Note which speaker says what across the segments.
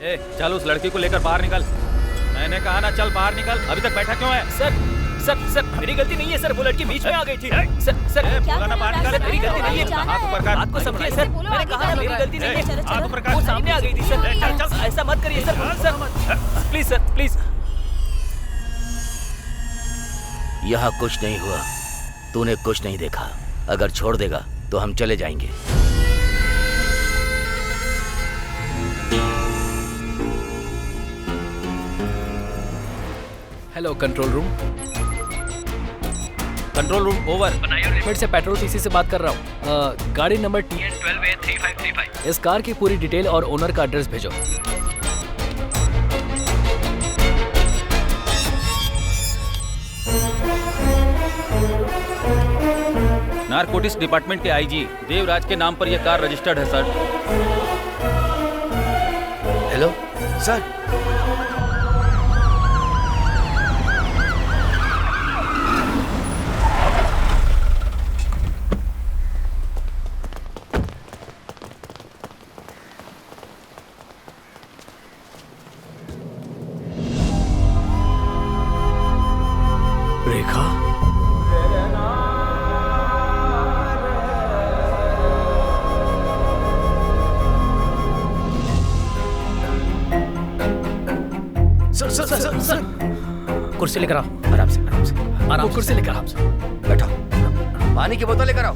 Speaker 1: ए, चल उस लड़की को लेकर बाहर निकल। मैंने कहा ना चल बाहर निकल। अभी तक बैठा क्यों है?
Speaker 2: सर मेरी गलती नहीं है सर, वो लड़की बीच में आ गई थी। सर
Speaker 1: बोला ना बाहर निकल।
Speaker 2: मेरी गलती नहीं है।
Speaker 1: हाथ ऊपर कर।
Speaker 2: बात को समझिए सर, मैंने कहा ना मेरी गलती नहीं है।
Speaker 1: हाथ ऊपर कर।
Speaker 2: वो सामने आ गई थी सर। ऐसा मत करिए सर, प्लीज सर, प्लीज।
Speaker 3: यहाँ कुछ नहीं हुआ, तूने कुछ नहीं देखा। अगर छोड़ देगा तो हम चले जाएंगे।
Speaker 4: Hello control room.
Speaker 1: Control room over.
Speaker 4: फिर से पेट्रोल टीसी से बात कर रहा हूँ। गाड़ी नंबर TN12A3535। इस कार की पूरी डिटेल और ओनर का एड्रेस भेजो।
Speaker 1: नारकोटिक्स डिपार्टमेंट के आईजी देवराज के नाम पर यह कार रजिस्टर्ड है सर।
Speaker 3: हेलो
Speaker 5: सर,
Speaker 4: रेखा,
Speaker 5: सर,
Speaker 2: कुर्सी लेकर आओ, आराम से
Speaker 4: वो कुर्सी लेकर आओ।
Speaker 3: बैठो। पानी की बोतल लेकर आओ।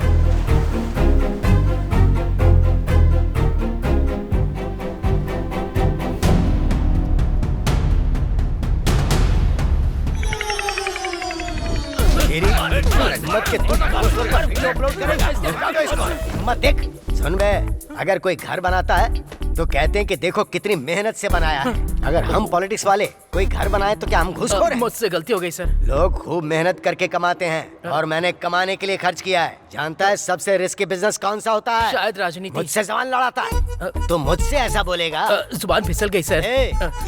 Speaker 6: हिम्मत के तू काउंसलर पर वीडियो अपलोड करेगा? दिखा दो इसको। हिम्मत देख। सुन बे, अगर कोई घर बनाता है तो कहते हैं कि देखो कितनी मेहनत से बनाया है। अगर हम पॉलिटिक्स वाले कोई घर बनाए तो क्या हम घूसखोर हैं?
Speaker 2: मुझसे गलती हो गई सर।
Speaker 6: लोग खूब मेहनत करके कमाते हैं और मैंने कमाने के लिए खर्च किया है। जानता है सबसे रिस्की बिजनेस कौन सा होता है?
Speaker 2: शायद राजनीति।
Speaker 6: मुझसे जबान लड़ाता है तो मुझसे ऐसा बोलेगा?
Speaker 2: जुबान फिसल गई सर।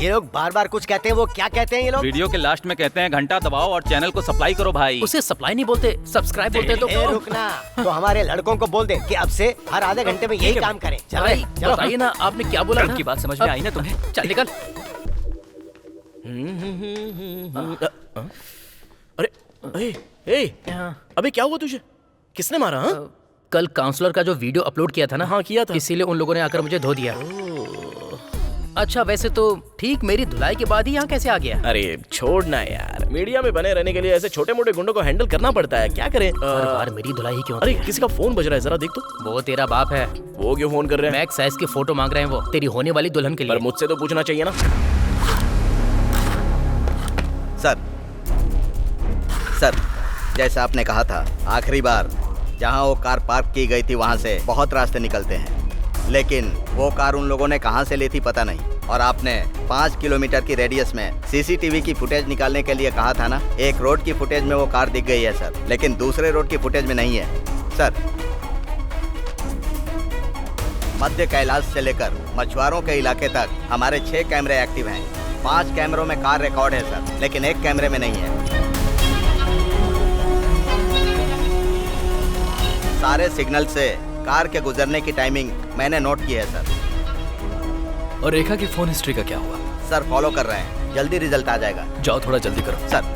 Speaker 6: ये लोग बार बार कुछ कहते हैं, वो क्या कहते हैं ये लोग?
Speaker 1: वीडियो के लास्ट में कहते हैं घंटा दबाओ और चैनल को सप्लाई करो भाई।
Speaker 2: उसे सप्लाई नहीं बोलते, सब्सक्राइब बोलते। तो
Speaker 6: रुकना, तो हमारे लड़कों को बोल दे कि अब से हर आधे घंटे में यही काम करें। चलो
Speaker 2: बताइए ना, आपने क्या बोला?
Speaker 4: उनकी बात समझ में आई ना तुम्हें?
Speaker 2: चल निकल।
Speaker 7: अरे अबे क्या हुआ तुझे? किसने मारा?
Speaker 2: कल काउंसलर का जो वीडियो अपलोड किया था ना,
Speaker 7: हाँ किया था,
Speaker 2: इसीलिए उन लोगों ने आकर मुझे धो दिया। अच्छा वैसे तो ठीक मेरी धुलाई के बाद ही यहाँ कैसे आ गया?
Speaker 7: अरे छोड़ना यार, मीडिया में बने रहने के लिए ऐसे छोटे मोटे गुंडों को हैंडल करना पड़ता है, क्या करें?
Speaker 2: हर बार मेरी धुलाई ही क्यों?
Speaker 7: अरे किसी का फोन बज रहा है, जरा देख तो।
Speaker 2: वो तेरा बाप है।
Speaker 7: वो क्यों फोन कर रहे हैं?
Speaker 2: मैक्स साइज की फोटो मांग रहे हैं वो, तेरी होने वाली दुल्हन के लिए।
Speaker 7: पर मुझसे तो पूछना चाहिए ना।
Speaker 3: सर, जैसा आपने कहा था, आखिरी बार जहां वो कार पार्क की गई थी वहां से बहुत रास्ते निकलते हैं, लेकिन वो कार उन लोगों ने कहां से ली थी पता नहीं। और आपने 5 किलोमीटर की रेडियस में सीसीटीवी की फुटेज निकालने के लिए कहा था ना। एक रोड की फुटेज में वो कार दिख गई है सर, लेकिन दूसरे रोड की फुटेज में नहीं है सर। मध्य कैलाश से लेकर मछुआरों के इलाके तक हमारे 6 कैमरे एक्टिव हैं। 5 कैमरों में कार रिकॉर्ड है सर, लेकिन एक कैमरे में नहीं है। सारे सिग्नल से कार के गुजरने की टाइमिंग मैंने नोट की है सर।
Speaker 4: और रेखा की फोन हिस्ट्री का क्या हुआ?
Speaker 3: सर फॉलो कर रहे हैं, जल्दी रिजल्ट आ जाएगा।
Speaker 4: जाओ थोड़ा जल्दी करो
Speaker 3: सर।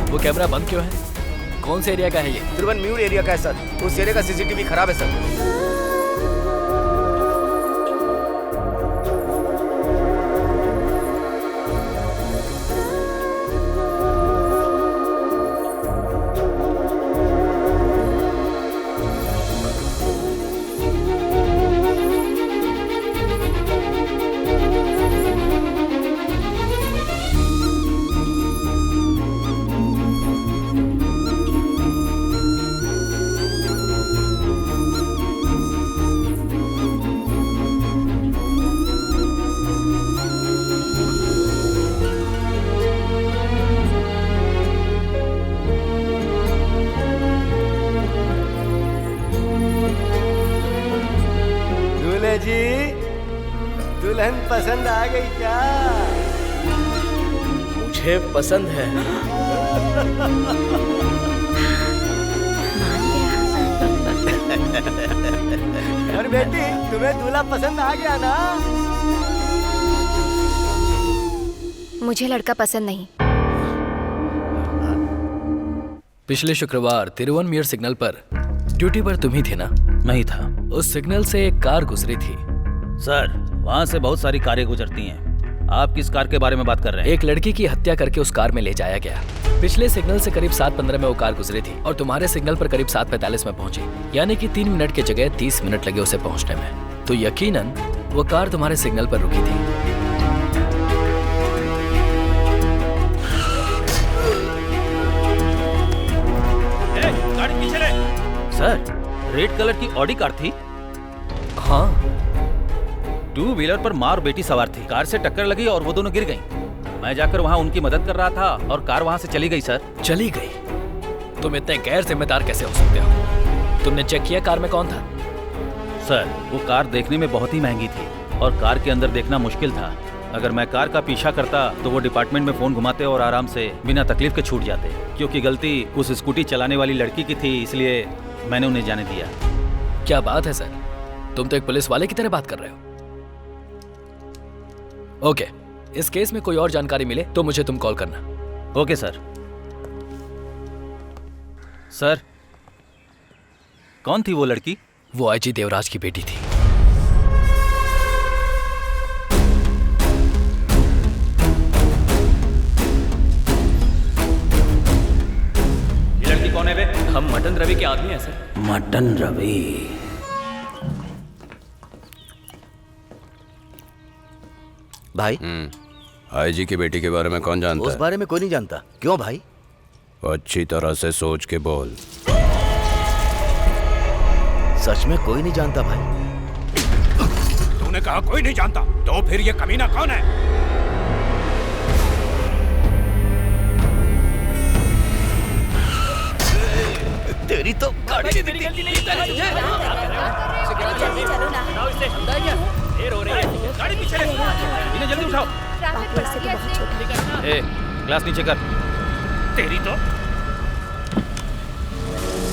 Speaker 4: वो कैमरा बंद क्यों है? कौन से एरिया का है ये?
Speaker 5: तिरुवनम्यूर एरिया का है सर। उस एरिया का सीसीटीवी खराब है सर।
Speaker 6: जी, दुल्हन पसंद आ गई क्या?
Speaker 7: मुझे पसंद है।
Speaker 6: और बेटी, तुम्हें दूल्हा पसंद आ गया ना?
Speaker 8: मुझे लड़का पसंद नहीं।
Speaker 4: पिछले शुक्रवार तिरुवनमेर सिग्नल पर ड्यूटी पर तुम ही थे ना?
Speaker 1: नहीं था
Speaker 4: उस सिग्नल से एक कार गुजरी थी।
Speaker 1: सर, वहाँ से बहुत सारी कारें गुजरती हैं। आप किस कार के बारे में बात कर रहे हैं?
Speaker 4: एक लड़की की हत्या करके उस कार में ले जाया गया। पिछले सिग्नल से करीब 7:15 में वो कार गुजरी थी और तुम्हारे सिग्नल पर करीब 7:45 में पहुंची, यानी कि 3 मिनट की जगह 30 मिनट लगे उसे पहुंचने में। तो यकीनन वो कार तुम्हारे सिग्नल पर रुकी थी।
Speaker 1: गाड़ी पीछे ले। सर, रेड कलर की ऑडी कार थी।
Speaker 4: हाँ,
Speaker 1: 2 व्हीलर पर माँ और बेटी सवार थी। कार से टक्कर लगी और वो दोनों गिर गईं। मैं जाकर वहाँ उनकी मदद कर रहा था और कार वहाँ से चली गई। सर,
Speaker 4: चली गई? तुम इतने गैर जिम्मेदार कैसे हो सकते हो? तुमने चेक किया कार में कौन था?
Speaker 1: सर, वो कार देखने में बहुत ही महंगी थी और कार के अंदर देखना मुश्किल था। अगर मैं कार का पीछा करता तो वो डिपार्टमेंट में फोन घुमाते और आराम से बिना तकलीफ के छूट जाते, क्योंकि गलती उस स्कूटी चलाने वाली लड़की की थी, इसलिए मैंने उन्हें जाने दिया।
Speaker 4: क्या बात है सर, तुम तो एक पुलिस वाले की तरह बात कर रहे हो। ओके, इस केस में कोई और जानकारी मिले तो मुझे तुम कॉल करना।
Speaker 1: Okay sir. सर, कौन थी वो लड़की?
Speaker 4: वो आईजी देवराज की बेटी थी।
Speaker 1: ये लड़की कौन है बे?
Speaker 4: हम मटन रवि के आदमी हैं सर।
Speaker 1: मटन रवि।
Speaker 3: भाई,
Speaker 9: आईजी की बेटी के बारे में कौन जानता
Speaker 3: उस
Speaker 9: है?
Speaker 3: बारे में कोई नहीं जानता। क्यों भाई?
Speaker 9: अच्छी तरह से सोच के बोल।
Speaker 3: सच में कोई नहीं जानता भाई।
Speaker 9: तूने कहा कोई नहीं जानता, तो फिर ये कमीना कौन है?
Speaker 3: तेरी तो गाड़ी नहीं दिखती।
Speaker 1: इन्हें जल्दी उठाओ। ए, ग्लास नीचे कर। तेरी तो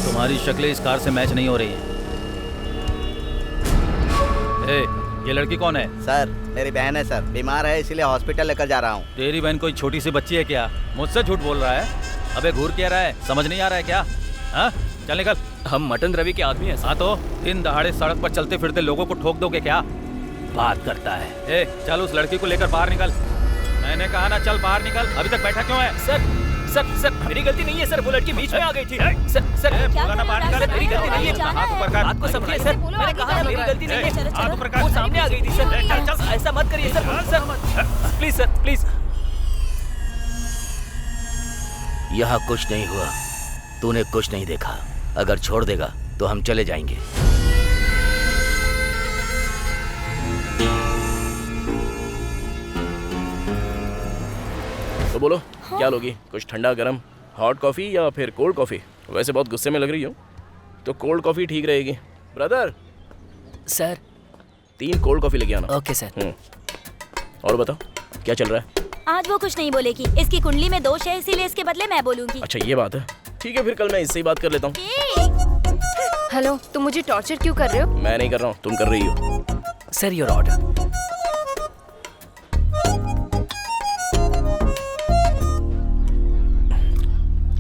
Speaker 1: तुम्हारी शक्लें इस कार से मैच नहीं हो रही हैं। ए, ये लड़की कौन है?
Speaker 3: सर, मेरी बहन है सर, बीमार है इसीलिए हॉस्पिटल लेकर जा रहा हूँ।
Speaker 1: तेरी बहन कोई छोटी सी बच्ची है क्या? मुझसे झूठ बोल रहा है। अबे घूर क्या रहा है, समझ नहीं आ रहा है क्या? हाँ, चल निकल।
Speaker 4: हम मटन रवि के आदमी हैं सर।
Speaker 1: हाँ तो दिन दहाड़े सड़क पर चलते फिरते लोगों को ठोक दोगे क्या? बात करता है। ए, चल उस लड़की को लेकर बाहर निकल। मैंने कहा ना, चल बाहर निकल। अभी तक बैठा क्यों है?
Speaker 4: सर सर सर, मेरी गलती नहीं है सर, वो लड़की बीच में आ गई थी। सर सर,
Speaker 1: बोला ना बाहर निकल।
Speaker 4: मेरी गलती नहीं है।
Speaker 1: हाथ ऊपर कर।
Speaker 4: बात को समझिए सर, मैंने कहा ना मेरी गलती नहीं है।
Speaker 1: हाथ ऊपर कर।
Speaker 4: वो सामने आ गई थी सर। ऐसा मत करिए sir. Sir please sir, please.
Speaker 3: यहाँ कुछ नहीं हुआ, तूने कुछ नहीं देखा। अगर छोड़ देगा तो हम चले जाएंगे।
Speaker 7: तो बोलो, क्या लोगी? कुछ ठंडा गरम, हॉट कॉफी या फिर कोल्ड कॉफी? वैसे बहुत गुस्से में लग रही हो, तो कोल्ड कॉफी ठीक रहेगी। ब्रदर,
Speaker 4: सर
Speaker 7: 3 कोल्ड कॉफी लेके आना।
Speaker 4: Okay sir.
Speaker 7: और बताओ, क्या चल रहा है?
Speaker 8: आज वो कुछ नहीं बोलेगी। इसकी कुंडली में दोष है, इसीलिए इसके बदले मैं बोलूंगी।
Speaker 7: अच्छा, ये बात है। ठीक है, फिर कल मैं इससे ही बात कर लेता हूँ।
Speaker 8: हेलो, तुम मुझे टॉर्चर क्यों कर रहे हो?
Speaker 7: मैं नहीं कर रहा हूँ, तुम कर रही हो।
Speaker 4: Sir your order.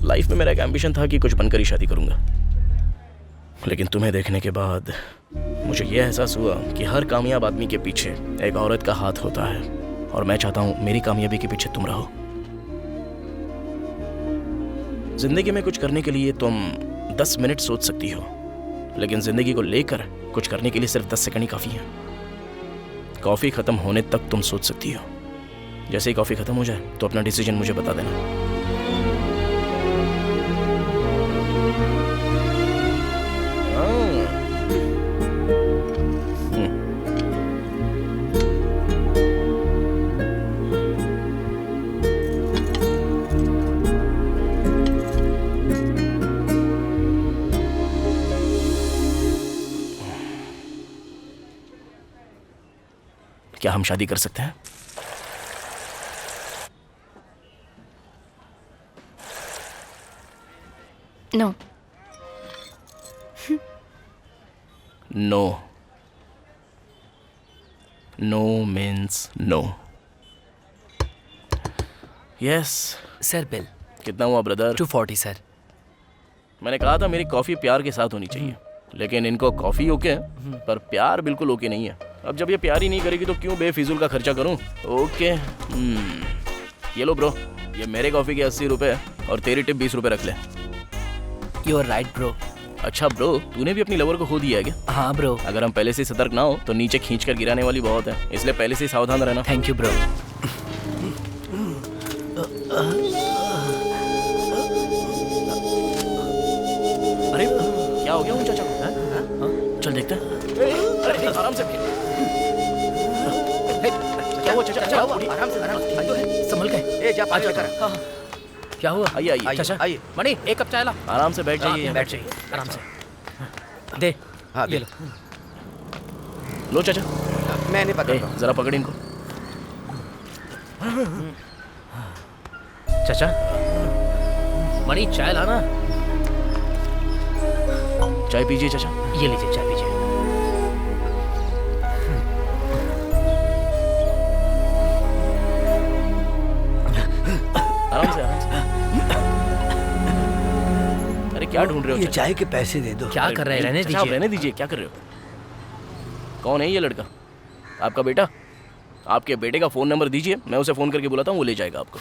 Speaker 7: लाइफ में मेरा एक एम्बिशन था कि कुछ बनकर ही शादी करूंगा, लेकिन तुम्हें देखने के बाद मुझे यह एहसास हुआ कि हर कामयाब आदमी के पीछे एक औरत का हाथ होता है, और मैं चाहता हूं मेरी कामयाबी के पीछे तुम रहो। जिंदगी में कुछ करने के लिए तुम 10 मिनट सोच सकती हो, लेकिन जिंदगी को लेकर कुछ करने के लिए सिर्फ 10 सेकंड ही काफी है। कॉफी खत्म होने तक तुम सोच सकती हो। जैसे ही कॉफी खत्म हो जाए तो अपना डिसीजन मुझे बता देना। क्या हम शादी कर सकते हैं?
Speaker 8: No.
Speaker 7: No. No means no. Yes.
Speaker 4: Sir bill
Speaker 7: कितना हुआ ब्रदर?
Speaker 4: 240 सर।
Speaker 7: मैंने कहा था मेरी कॉफी प्यार के साथ होनी चाहिए, लेकिन इनको कॉफी ओके है पर प्यार बिल्कुल ओके नहीं है। अब जब ये प्यार ही नहीं करेगी तो क्यों बेफिजूल का खर्चा करूं? ओके ये लो ब्रो, ये मेरे कॉफी के 80 रुपए और तेरी टिप 20 रुपए रख ले।
Speaker 4: You are right bro.
Speaker 7: अच्छा ब्रो, तूने भी अपनी लवर को खो दिया है क्या?
Speaker 4: हाँ ब्रो।
Speaker 7: अगर हम पहले से सतर्क ना हो तो नीचे खींच कर गिराने वाली बहुत है, इसलिए पहले से ही सावधान रहना।
Speaker 4: Thank you bro.
Speaker 7: अरे क्या हो गया उन चाचा को? चल देखते हैं। अरे आराम से। क्या हुआ चाचा?
Speaker 2: क्या हुआ? आराम से संभल के।
Speaker 5: ए जा पानी लेकर आ।
Speaker 2: क्या हुआ?
Speaker 7: आइए आइए
Speaker 2: चाचा
Speaker 5: आइए।
Speaker 2: मणि, एक कप चाय ला।
Speaker 7: आराम से बैठ जाइए।
Speaker 2: बैठ जाइए आराम से। दे।
Speaker 5: हाँ
Speaker 2: ये
Speaker 5: दे।
Speaker 2: लो।
Speaker 7: लो चाचा।
Speaker 5: मैं नहीं पकड़
Speaker 7: ए,
Speaker 5: रहा हूँ।
Speaker 7: जरा पकड़ इनको।
Speaker 2: चाचा मणि, चाय लाना।
Speaker 7: चाय पीजिए चाचा।
Speaker 2: ये लीजिए चाय पीजिए।
Speaker 7: आराम से आराम से। अरे क्या ढूंढ रहे हो
Speaker 6: ये
Speaker 7: चाचा?
Speaker 6: चाय के पैसे दे दो।
Speaker 2: क्या कर रहे हैं? रहने
Speaker 7: चाचा, आप
Speaker 2: दीजिए।
Speaker 7: रहने दीजिए। क्या कर रहे हो? कौन है ये लड़का? आपका बेटा? आपके बेटे का फोन नंबर दीजिए, मैं उसे फोन करके बुलाता हूँ, वो ले जाएगा आपको।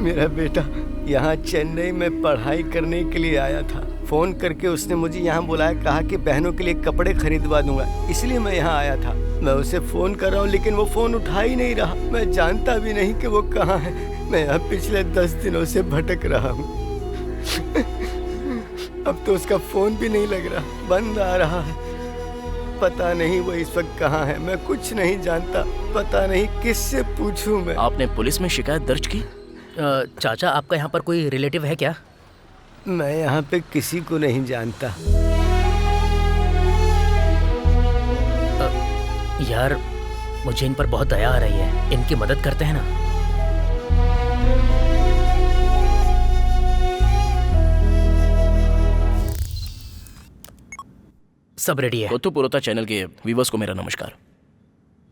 Speaker 6: मेरा बेटा यहाँ चेन्नई में पढ़ाई करने के लिए आया था। फोन करके उसने मुझे यहाँ बुलाया, कहा कि बहनों के लिए कपड़े खरीदवा दूंगा, इसलिए मैं यहाँ आया था। मैं उसे फोन कर रहा हूँ लेकिन वो फोन उठा ही नहीं रहा। मैं जानता भी नहीं कि वो कहाँ है। मैं यहाँ पिछले 10 दिनों से भटक रहा हूँ। अब तो उसका फोन भी नहीं लग रहा, बंद आ रहा है। पता नहीं वो इस वक्त कहाँ है। मैं कुछ नहीं जानता, पता नहीं किससे पूछूं मैं।
Speaker 7: आपने पुलिस में शिकायत दर्ज की?
Speaker 2: चाचा, आपका यहाँ पर कोई रिलेटिव है क्या?
Speaker 6: मैं यहाँ पे किसी को नहीं जानता।
Speaker 2: यार मुझे इन पर बहुत दया आ रही है, इनकी मदद करते हैं ना। सब रेडी है।
Speaker 7: कोत्तू पुरोता चैनल के व्यूवर्स को मेरा नमस्कार।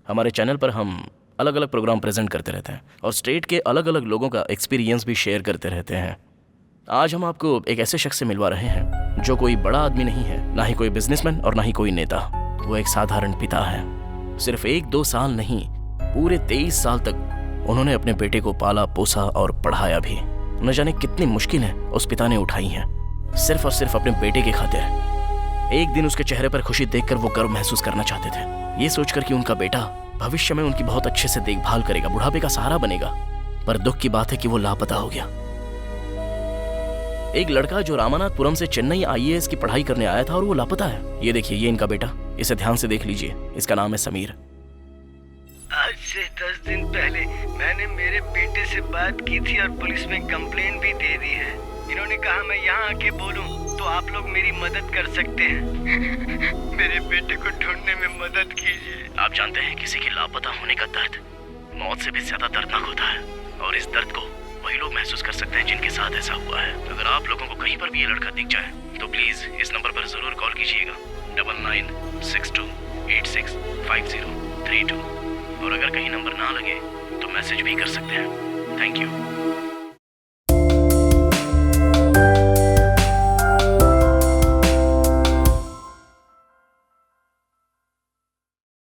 Speaker 7: हमारे चैनल पर हम अलग अलग प्रोग्राम प्रेजेंट करते रहते हैं और स्टेट के अलग अलग लोगों का एक्सपीरियंस भी शेयर करते रहते हैं। आज हम आपको एक ऐसे शख्स से मिलवा रहे हैं जो कोई बड़ा आदमी नहीं है, ना ही कोई बिजनेसमैन और ना ही कोई नेता। वो एक साधारण पिता है। सिर्फ 1-2 साल नहीं, पूरे 23 साल तक उन्होंने अपने बेटे को पाला पोसा और पढ़ाया भी। न जाने कितनी मुश्किलें उस पिता ने उठाई हैं, सिर्फ और सिर्फ अपने बेटे की खातिर। एक दिन उसके चेहरे पर खुशी देखकर वो गर्व महसूस करना चाहते थे, ये सोचकर कि उनका बेटा भविष्य में उनकी बहुत अच्छे से देखभाल करेगा, बुढ़ापे का सहारा बनेगा। पर दुख की बात है कि वो लापता हो गया। एक लड़का जो रामानाथपुरम से चेन्नई IAS की पढ़ाई करने आया था और वो लापता है। ये देखिए, ये इनका बेटा, इसे ध्यान से देख लीजिए। इसका नाम है समीर।
Speaker 6: आज से 10 दिन पहले मैंने मेरे बेटे से बात की थी और पुलिस में कंप्लेन भी दे दी है। इन्होंने कहा मैं यहाँ आके बोलूं तो आप लोग मेरी मदद कर सकते हैं। मेरे बेटे को ढूंढने में मदद कीजिए।
Speaker 7: आप जानते हैं किसी के लापता होने का दर्द मौत से भी ज्यादा दर्दनाक होता है, और इस दर्द को वही लोग महसूस कर सकते हैं जिनके साथ ऐसा हुआ है। अगर आप लोगों को कहीं पर भी ये लड़का दिख जाए तो प्लीज इस नंबर पर जरूर कॉल कीजिएगा, 9962865032। और अगर कहीं नंबर ना लगे तो मैसेज भी कर सकते हैं। Thank you.